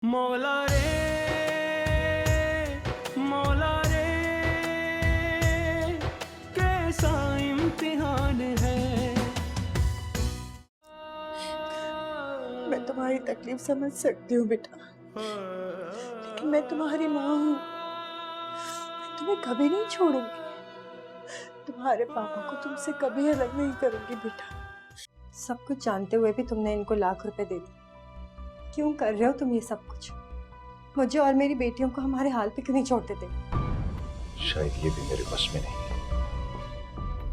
मौला रे मौला रे कैसा इम्तिहान है। मैं तुम्हारी तकलीफ समझ सकती हूँ बेटा, लेकिन मैं तुम्हारी माँ हूँ। मैं तुम्हें कभी नहीं छोड़ूंगी। तुम्हारे पापा को तुमसे कभी अलग नहीं करूंगी बेटा। सब कुछ जानते हुए भी तुमने इनको लाख रुपए दे दिए। क्यों कर रहे हो तुम ये सब कुछ? मुझे और मेरी बेटियों को हमारे हाल पे क्यों नहीं छोड़ते थे? शायद ये भी मेरे बस में नहीं है,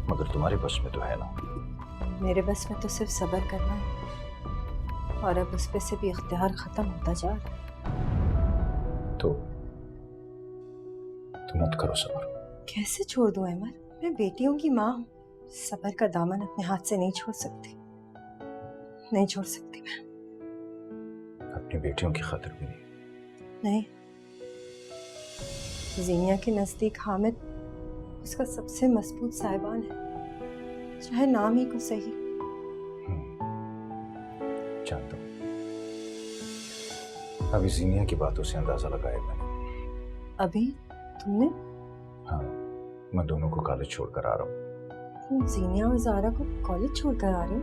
मगर तुम्हारे बस में तो है ना। मेरे बस में तो सिर्फ सब्र करना है, और अब उस पे से भी इख्तियार खत्म होता जा रहा है। तो मत करो सब्र। कैसे छोड़ दूं अहमद? मैं बेटियों की माँ हूँ। सब्र का दामन अपने हाथ से नहीं छोड़ सकती, नहीं छोड़ सकती मैं। अपनी बेटियों की खातिर भी नहीं। नहीं, जीनिया के नजदीक हामिद उसका सबसे मजबूत साहिबान है, चाहे नाम ही को सही। जानता हूँ, अभी जीनिया की बातों से अंदाजा लगाया मैंने। अभी तुमने? हाँ, मैं दोनों को कॉलेज छोड़कर आ रहा हूँ। तुम जीनिया और जारा को कॉलेज छोड़कर आ रहे हो?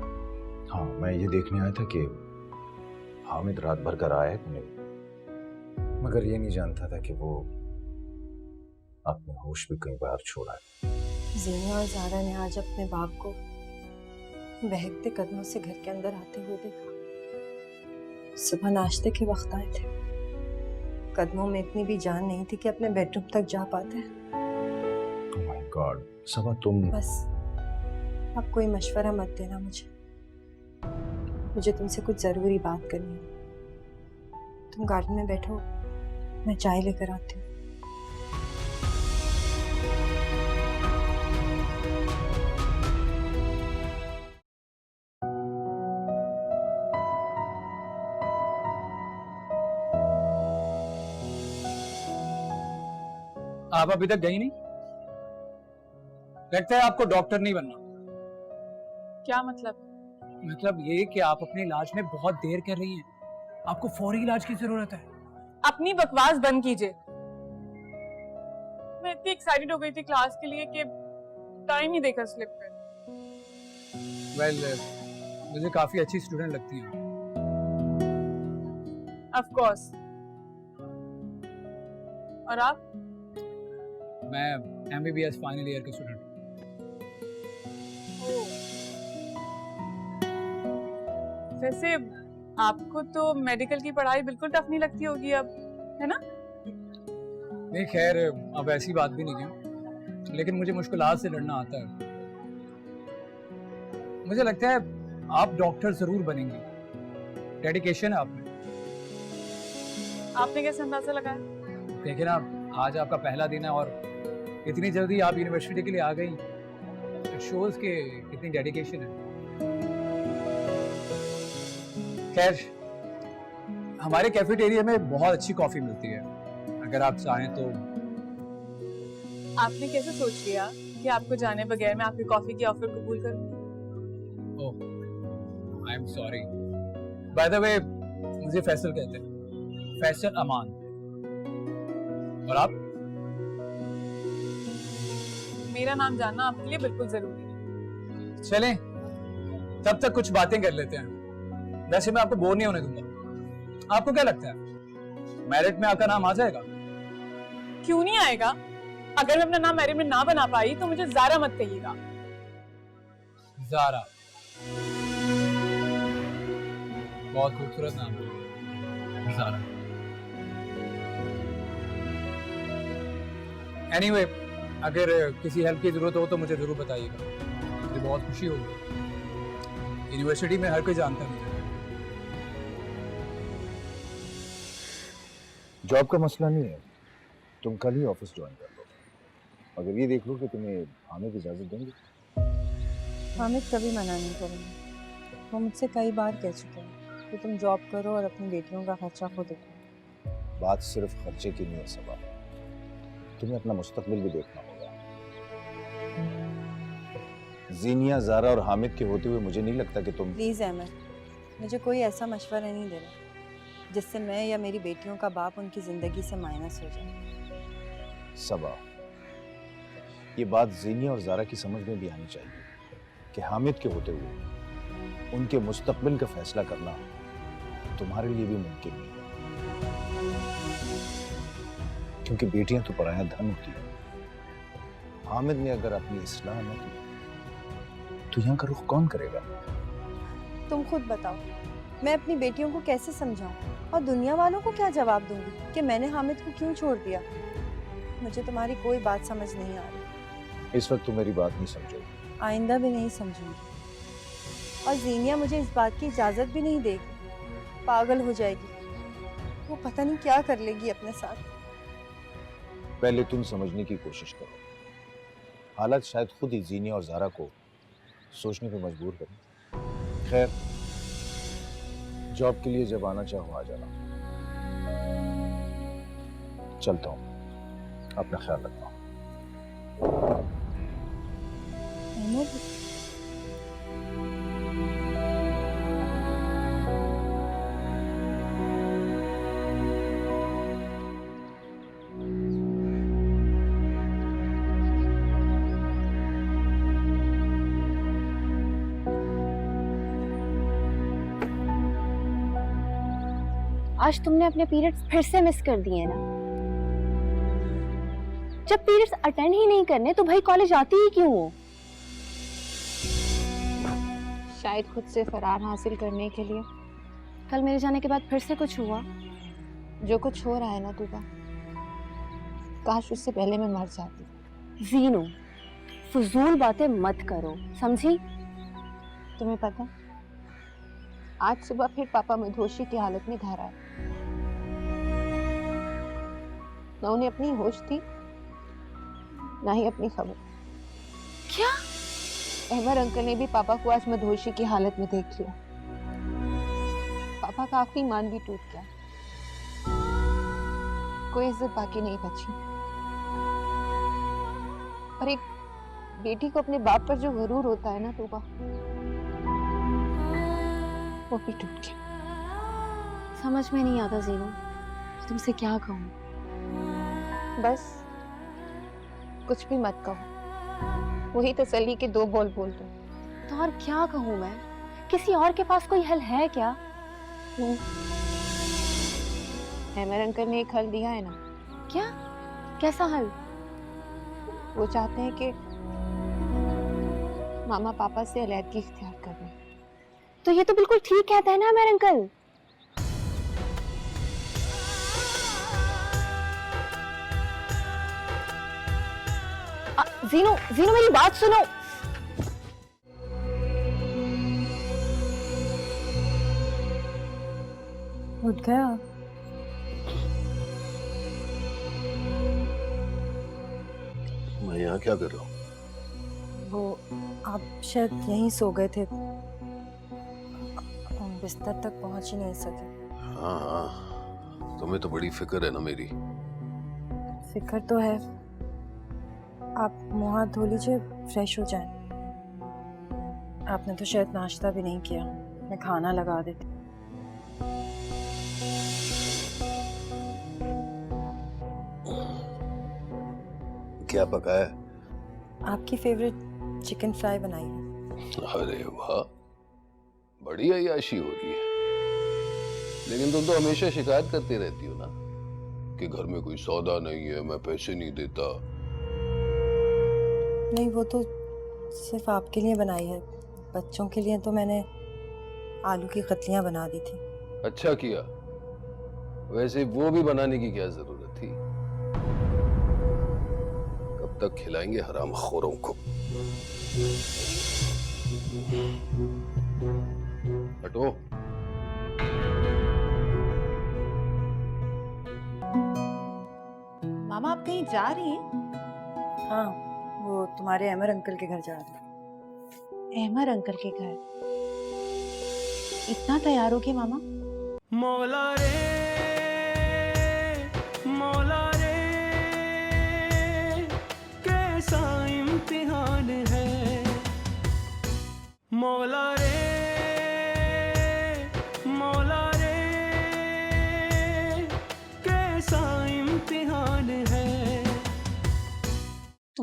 हाँ, मैं ये देखने आया था कि हामिद रात भर घर आया है कि नहीं, मगर ये नहीं जानता था कि वो अपने होश भी कई बार छोड़ा है। जीनिया और जारा ने आज अपने बाप को बहकते कदमों से घर के अंदर आते हुए देखा। सुबह नाश्ते के वक्त आए थे। कदमों में इतनी भी जान नहीं थी कि अपने बेडरूम तक जा पाते। ओह माय गॉड, सबा तुम। बस अब कोई मशवरा मत देना मुझे तुमसे कुछ जरूरी बात करनी है। तुम गार्डन में बैठो, मैं चाय लेकर आती हूँ। आप अभी तक गई नहीं? लगता है आपको डॉक्टर नहीं बनना। क्या मतलब? मतलब ये कि आप अपने इलाज में बहुत देर कर रही हैं। आपको फौरी इलाज की जरूरत है। अपनी बकवास बंद कीजिए। मैं इतनी एक्साइटेड हो गई थी क्लास के लिए कि टाइम ही देखा स्लिप पे। मुझे काफी अच्छी स्टूडेंट लगती हैं। Of course. और आप? मैं MBBS फाइनल ईयर का स्टूडेंट हूँ। वैसे आपको तो मेडिकल की पढ़ाई बिल्कुल टफ नहीं लगती होगी अब, है ना? नहीं खैर, अब ऐसी बात भी नहीं है, लेकिन मुझे मुश्किलात से लड़ना आता है। मुझे लगता है आप डॉक्टर जरूर बनेंगी। डेडिकेशन है आप में। आपने कैसे अंदाजा लगाया? देखिए ना, आज आपका पहला दिन है और इतनी जल्दी आप यूनिवर्सिटी के लिए आ गई। इट शोज के कितनी डेडिकेशन है। खैर, हमारे कैफेटेरिया में बहुत अच्छी कॉफी मिलती है, अगर आप चाहें तो। आपने कैसे सोच लिया कि आपको जाने बगैर मैं आपकी कॉफी की ऑफर कबूल करूं? Oh, I am sorry. By the way, मुझे फैसल कहते हैं, फैसल अमान। और आप? मेरा नाम जानना आपके लिए बिल्कुल जरूरी है। चलें, तब तक कुछ बातें कर लेते हैं। वैसे मैं आपको बोर नहीं होने दूंगा। आपको क्या लगता है, मेरिट में आपका नाम आ जाएगा? क्यों नहीं आएगा? अगर मैं अपना नाम मेरिट में ना बना पाई तो मुझे जारा मत कहिएगा। जारा, बहुत खूबसूरत नाम है, जारा। एनीवे, अगर किसी हेल्प की जरूरत हो तो मुझे जरूर बताइएगा, मुझे बहुत खुशी होगी। यूनिवर्सिटी में हर कोई जानता है मुझे। जॉब का मसला नहीं है, तुम कल ही ऑफिस ज्वाइन कर लो, मगर ये देख लो कि तुम्हें हामिद इजाजत देंगे। हामिद कभी मना नहीं करेंगे। वो मुझसे कई बार कह चुके हैं कि तुम जॉब करो और अपनी बेटियों का खर्चा खुद उठाओ। बात सिर्फ खर्चे की नहीं है सबा, तुम्हें अपना मुस्तकबिल भी देखना होगा। जीनिया, जारा और हामिद के होते हुए मुझे नहीं लगता कि तुम। प्लीज अहमद, मुझे कोई ऐसा मशवरा नहीं देना। जिससे मैं या मेरी बेटियों का बाप उनकी जिंदगी से माइनस हो जाए। सबा, ये बात ज़ीनिया और ज़ारा की समझ में भी आनी चाहिए कि हामिद के होते हुए उनके मुस्तकबिल का फैसला करना तुम्हारे लिए भी मुमकिन नहीं है, क्योंकि बेटियां तो पराया धन होती है। हामिद ने अगर अपनी इस्लाह न की तो यहाँ का रुख कौन करेगा? तुम खुद बताओ, मैं अपनी बेटियों को कैसे समझाऊं और दुनिया वालों को क्या जवाब दूंगी कि मैंने हामिद को क्यों छोड़ दिया? मुझे तुम्हारी कोई बात समझ नहीं आ रही। इस वक्त तो मेरी बात नहीं समझोगी, आइंदा भी नहीं समझूंगी। और ज़ीनिया मुझे इस बात की इजाजत भी नहीं देगी, पागल हो जाएगी। वो पता नहीं क्या कर लेगी अपने साथ। पहले तुम समझने की कोशिश करो। हालात शायद खुद ही ज़ीनिया और ज़ारा को सोचने पे मजबूर करें। खैर, जॉब के लिए जब आना चाहो आ जाना। चलता हूँ, अपना ख्याल रखना। आज तुमने अपने पीरियड्स फिर से मिस कर दिए ना। जब पीरियड्स अटेंड ही नहीं करने तो भाई कॉलेज आती ही क्यों हो? शायद खुद से फरार हासिल करने के लिए। कल मेरे जाने के बाद फिर से कुछ हुआ? जो कुछ हो रहा है ना तूबा, काश उससे पहले मैं मर जाती। जीनू, फजूल बातें मत करो, समझी? तुम्हें पता, आज सुबह फिर पापा मधोशी की हालत में घर आए। ना उन्हें अपनी होश थी, ना ही अपनी खबर। क्या? अहमद अंकल ने भी पापा को आज मधोशी की हालत में देख लिया। पापा का आखिरी मान भी टूट गया। कोई इज्जत बाकी नहीं बची। और एक बेटी को अपने बाप पर जो गरूर होता है ना तूबा, वो भी टूट गया। समझ में नहीं आता जीनू, तुमसे क्या कहूँ। बस कुछ भी मत कहो, वही तसल्ली के दो बोल बोल दो। तो और क्या कहूँ मैं? किसी और के पास कोई हल है क्या? अहमद अंकल ने एक हल दिया है ना। क्या? कैसा हल? वो चाहते हैं कि मामा पापा से अलैदगी इख्तियार कर लें। तो ये तो बिल्कुल ठीक कहता है ना मेरे अंकल। जीनू, जीनू मेरी बात सुनो। उठ गया? मैं यहाँ क्या कर रहा हूँ? वो आप शायद यहीं सो गए थे, हम बिस्तर तक पहुंच ही नहीं सके। हाँ हाँ, तुम्हें तो बड़ी फिक्र है ना मेरी। फिक्र तो है। आप मुंह हाथ धो लीजिए, फ्रेश हो जाएं। आपने तो शायद नाश्ता भी नहीं किया, मैं खाना लगा देती। क्या पकाया? आपकी फेवरेट चिकन फ्राई बनाई है। अरे वाह, बड़ी अय्याशी हो रही है। लेकिन तुम तो हमेशा शिकायत करती रहती हो ना कि घर में कोई सौदा नहीं है, मैं पैसे नहीं देता। नहीं, वो तो सिर्फ आपके लिए बनाई है। बच्चों के लिए तो मैंने आलू की कतलियां बना दी थी। अच्छा किया। वैसे वो भी बनाने की क्या जरूरत थी? कब तक खिलाएंगे हरामखोरों को? हटो। मामा आप कहीं जा रही हैं? हाँ, वो तुम्हारे अमर अंकल के घर जा रहे हैं। अहमद अंकल के घर? इतना तैयार हो गए मामा? मौला रे मौला रे, कैसा इम्तिहान है मौला रे मौला रे,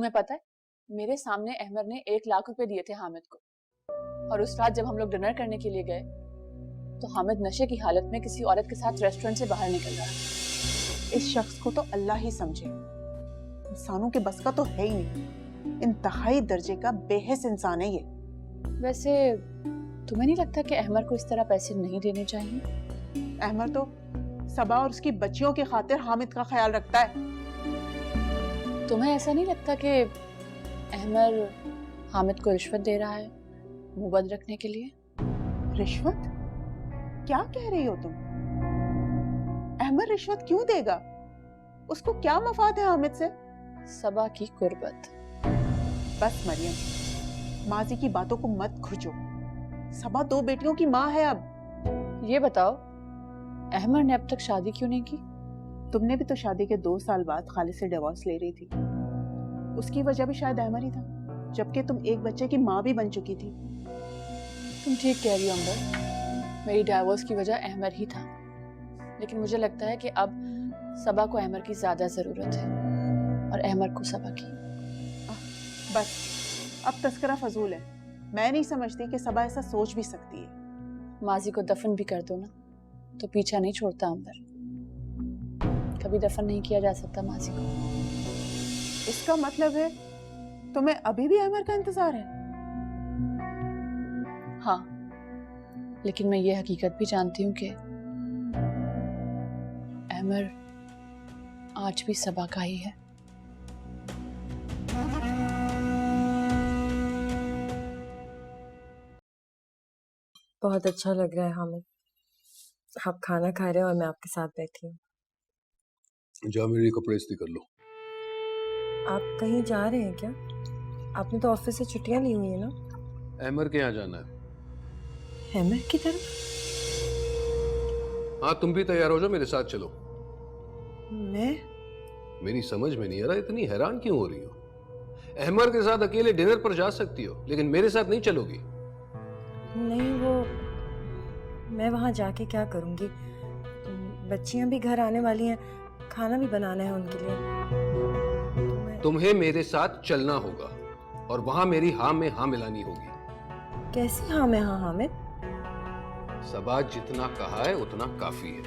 तुम्हें पता है, मेरे सामने अहमद ने 1 लाख रुपए दिए थे हामिद को, और उस रात जब हम लोग डिनर करने के लिए गए तो हामिद नशे की हालत में किसी औरत के साथ रेस्टोरेंट से बाहर निकल रहा है। इस शख्स को तो अल्लाह ही समझे, इंसानों के बस का तो है ही नहीं। इंतहाई दर्जे का बेहिस इंसान है ये। वैसे तुम्हें नहीं लगता कि अहमद को इस तरह पैसे नहीं देने चाहिए? अहमद तो सबा और उसकी बच्चियों की खातिर हामिद का ख्याल रखता है। तुम्हें ऐसा नहीं लगता कि अहमद हामिद को रिश्वत दे रहा है मुंह बंद रखने के लिए? रिश्वत? क्या कह रही हो तुम? अहमद रिश्वत क्यों देगा? उसको क्या मफाद है हामिद से? सबा की कुर्बत। बस मरियम, माजी की बातों को मत खुजो। सबा 2 बेटियों की माँ है अब। ये बताओ, अहमद ने अब तक शादी क्यों नहीं की? तुमने भी तो शादी के 2 साल बाद खालिद से डिवोर्स ले रही थी। उसकी वजह भी शायद अहमद ही था, जबकि तुम एक बच्चे की माँ भी बन चुकी थी। तुम ठीक कह रही हो अंबर, मेरी डाइवोर्स की वजह अहमद ही था, लेकिन मुझे लगता है कि अब सबा को अहमद की ज्यादा जरूरत है और अहमद को सबा की। बस अब तस्करा फजूल है। मैं नहीं समझती कि सबा ऐसा सोच भी सकती है। माजी को दफन भी कर दो ना तो पीछा नहीं छोड़ता अंबर। कभी दफन नहीं किया जा सकता माजी को। इसका मतलब है तुम्हें अभी भी अहमद का इंतजार है? हाँ, लेकिन मैं ये हकीकत भी जानती हूँ कि अहमद आज भी सबा का ही है। बहुत अच्छा लग रहा है हामिद, आप खाना खा रहे हो और मैं आपके साथ बैठी हूँ। जा मेरे लिए कपड़े इस्त्री कर लो। आप कहीं जा रहे हैं क्या? आपने तो ऑफिस से छुट्टियां ली हुई है ना? अहमद के यहाँ जाना है। अहमद की तरफ? हाँ, तुम भी तैयार हो जाओ, मेरे साथ चलो। मैं? मेरी समझ में नहीं आ रहा, इतनी हैरान क्यों हो रही हो? अहमद के साथ अकेले डिनर पर जा सकती हो, लेकिन मेरे साथ नहीं चलोगी? नहीं, वो मैं वहां जाके क्या करूंगी? बच्चियां भी घर आने वाली हैं, खाना भी बनाना है उनके लिए। तुम्हें मेरे साथ चलना होगा और वहां मेरी हाँ में हाँ मिलानी होगी। कैसी हाँ में हाँ हामिद? सबा जितना कहा है उतना काफी है।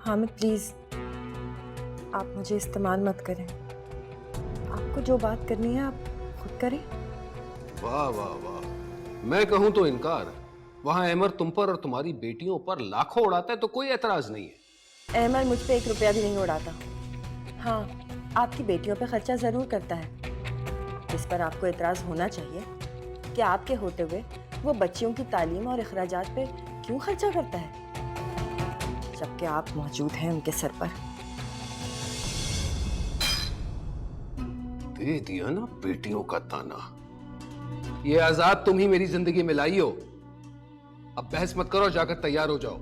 हामिद प्लीज, आप मुझे इस्तेमाल मत करें। आपको जो बात करनी है आप खुद करें। वाह वाह वाह, मैं कहूं तो इनकार। वहां अहमद तुम पर और तुम्हारी बेटियों पर लाखों उड़ाता है तो कोई एतराज नहीं है। अहमद मुझ पे 1 रुपया भी नहीं उड़ाता। हाँ, आपकी बेटियों पे खर्चा जरूर करता है, जिस पर आपको एतराज होना चाहिए कि आपके होते हुए वो बच्चियों की तालीम और अखराजात पे क्यों खर्चा करता है, जबकि आप मौजूद हैं उनके सर पर। दे दिया ना बेटियों का ताना। ये आजाद तुम ही मेरी जिंदगी में लाई हो। अब बहस मत करो, जाकर तैयार हो जाओ।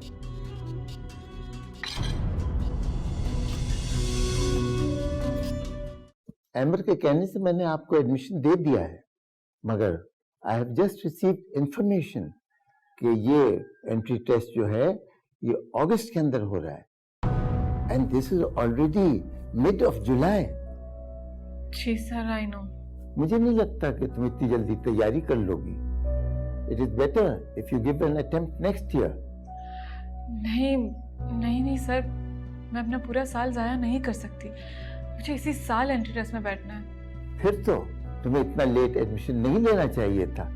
अहमद के कहने से मैंने आपको एडमिशन दे दिया है, मगर I have just received information कि ये एंट्री टेस्ट जो है ये अगस्त के अंदर हो रहा है, and this is already mid of July. जी सर, आई नो। मुझे नहीं लगता कि तुम इतनी जल्दी तैयारी कर लोगी। It is better if you give an attempt next year. नहीं नहीं नहीं सर, मैं अपना पूरा साल जाया नहीं कर सकती। मुझे इसी साल एंट्री टेस्ट में बैठना है। फिर तो तुम्हें इतना लेट एडमिशन नहीं लेना चाहिए था।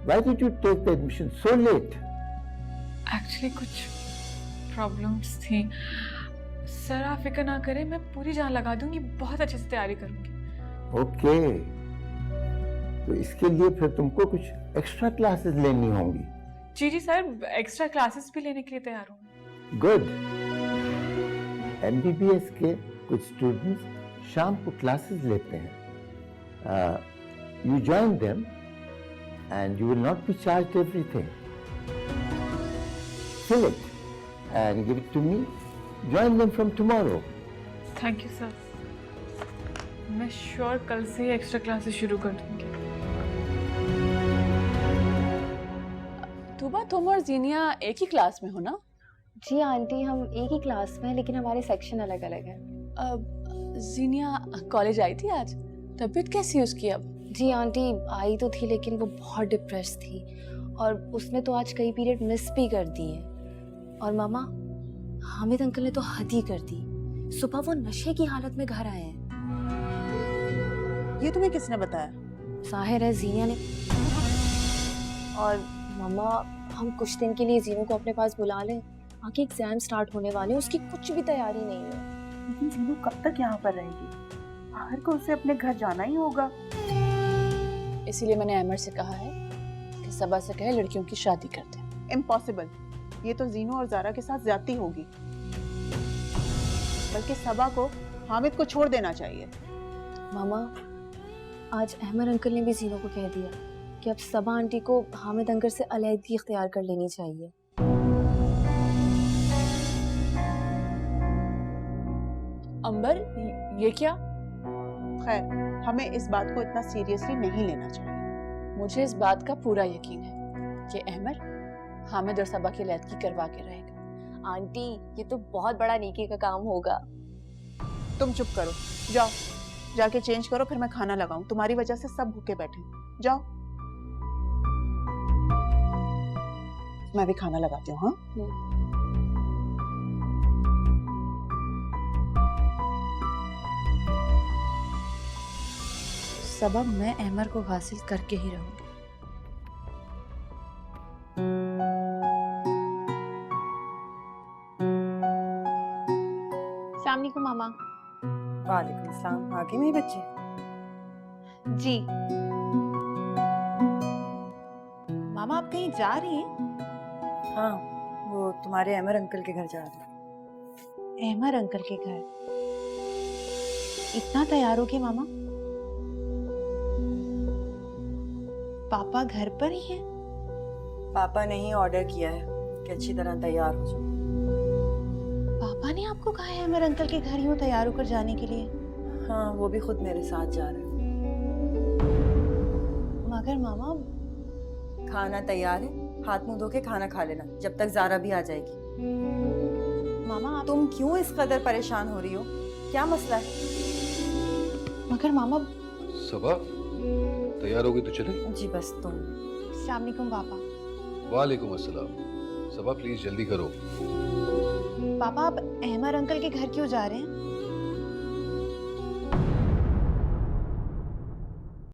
Why did you take the admission so late? Actually कुछ प्रॉब्लम्स थी सर, आप फिक्र ना करें, मैं पूरी जान लगा दूंगी, बहुत अच्छे से तैयारी करूंगी। ओके, तो इसके लिए फिर तुमको कुछ एक्स्ट्रा क्लासेस लेनी होंगी। जी जी सर, एक्स्ट्रा क्लासेस भी लेने के लिए तैयार हूँ। गुड। MBBS के कुछ स्टूडेंट्स शाम को क्लासेस लेते हैं। You join them and you will not be charged everything. Fill it and give it to me. Join them from tomorrow. Thank you sir, मैं श्योर कल से ही एक्स्ट्रा क्लासेस शुरू कर दूंगी। तुबा, तुम और जीनिया एक ही क्लास में हो ना? जी आंटी, हम एक ही क्लास में हैं, लेकिन हमारे सेक्शन अलग अलग है। जीनिया कॉलेज आई थी आज? तबीयत कैसी है उसकी अब? जी आंटी आई तो थी, लेकिन वो बहुत डिप्रेस थी और उसने तो आज कई पीरियड मिस भी कर दिए। और मामा, हामिद अंकल ने तो हद ही कर दी। सुबह वो नशे की हालत में घर आए हैं। ये तुम्हें किसने बताया? जाहिर है जीनिया ने। और मामा, हम कुछ दिन के लिए जीनू को अपने पास बुला लें। आगे एग्जाम स्टार्ट होने वाले हैं, उसकी कुछ भी तैयारी नहीं है। लेकिन जीनू कब तक यहाँ पर रहेगी? बाहर को उसे अपने घर जाना ही होगा। इसीलिए मैंने अहमर से कहा है कि सबा से कहे लड़कियों की शादी कर दे। इम्पॉसिबल। ये तो जीनू और जारा के साथ ज्यादती होगी। बल्कि सबा को हामिद को छोड़ देना चाहिए। मामा, आज अहमर अंकल ने भी जीनू को कह दिया कि अब सबा आंटी को हामिद अंकल से अलहदगी इख्तियार कर लेनी चाहिए। अंबर, ये क्या? खैर, हमें इस बात को इतना सीरियसली नहीं लेना चाहिए। मुझे इस बात का पूरा यकीन है कि अहमर हामिद और सबा की अलहदगी करवा के रहेगा। आंटी, ये तो बहुत बड़ा नेकी का काम होगा। तुम चुप करो, जाओ जाके चेंज करो, फिर मैं खाना लगाऊं। तुम्हारी वजह से सब भूखे बैठे हैं। जाओ, मैं भी खाना लगाती हूँ। हाँ, सबब मैं अहमर को हासिल करके ही रहूंगी। अस्सलाम वालेकुम मामा। वालेकुम अस्सलाम। आगे मेरे बच्चे? जी मामा आप कहीं जा रही हैं? हाँ, वो तुम्हारे अमर अंकल के घर जा रही हूँ। अहमर अंकल के घर? इतना तैयार हो गए मामा? पापा घर पर ही हैं? पापा ने ही ऑर्डर किया है कि अच्छी तरह तैयार हो जाओ। पापा ने आपको कहा है अहमर अंकल के घर यूं तैयार होकर जाने के लिए? हाँ, वो भी खुद मेरे साथ जा रहे हैं। मगर मामा, खाना तैयार है, हाथ मुंह धो के खाना खा लेना, जब तक जारा भी आ जाएगी। मामा आप... तुम क्यों इस कदर परेशान हो रही हो? क्या मसला है? मगर मामा... सबा तैयार हो गई तो चले? जी बस तुम। अस्सलाम वालेकुम पापा। वालेकुम अस्सलाम। सबा प्लीज जल्दी करो। पापा आप अहमर अंकल के घर क्यों जा रहे हैं?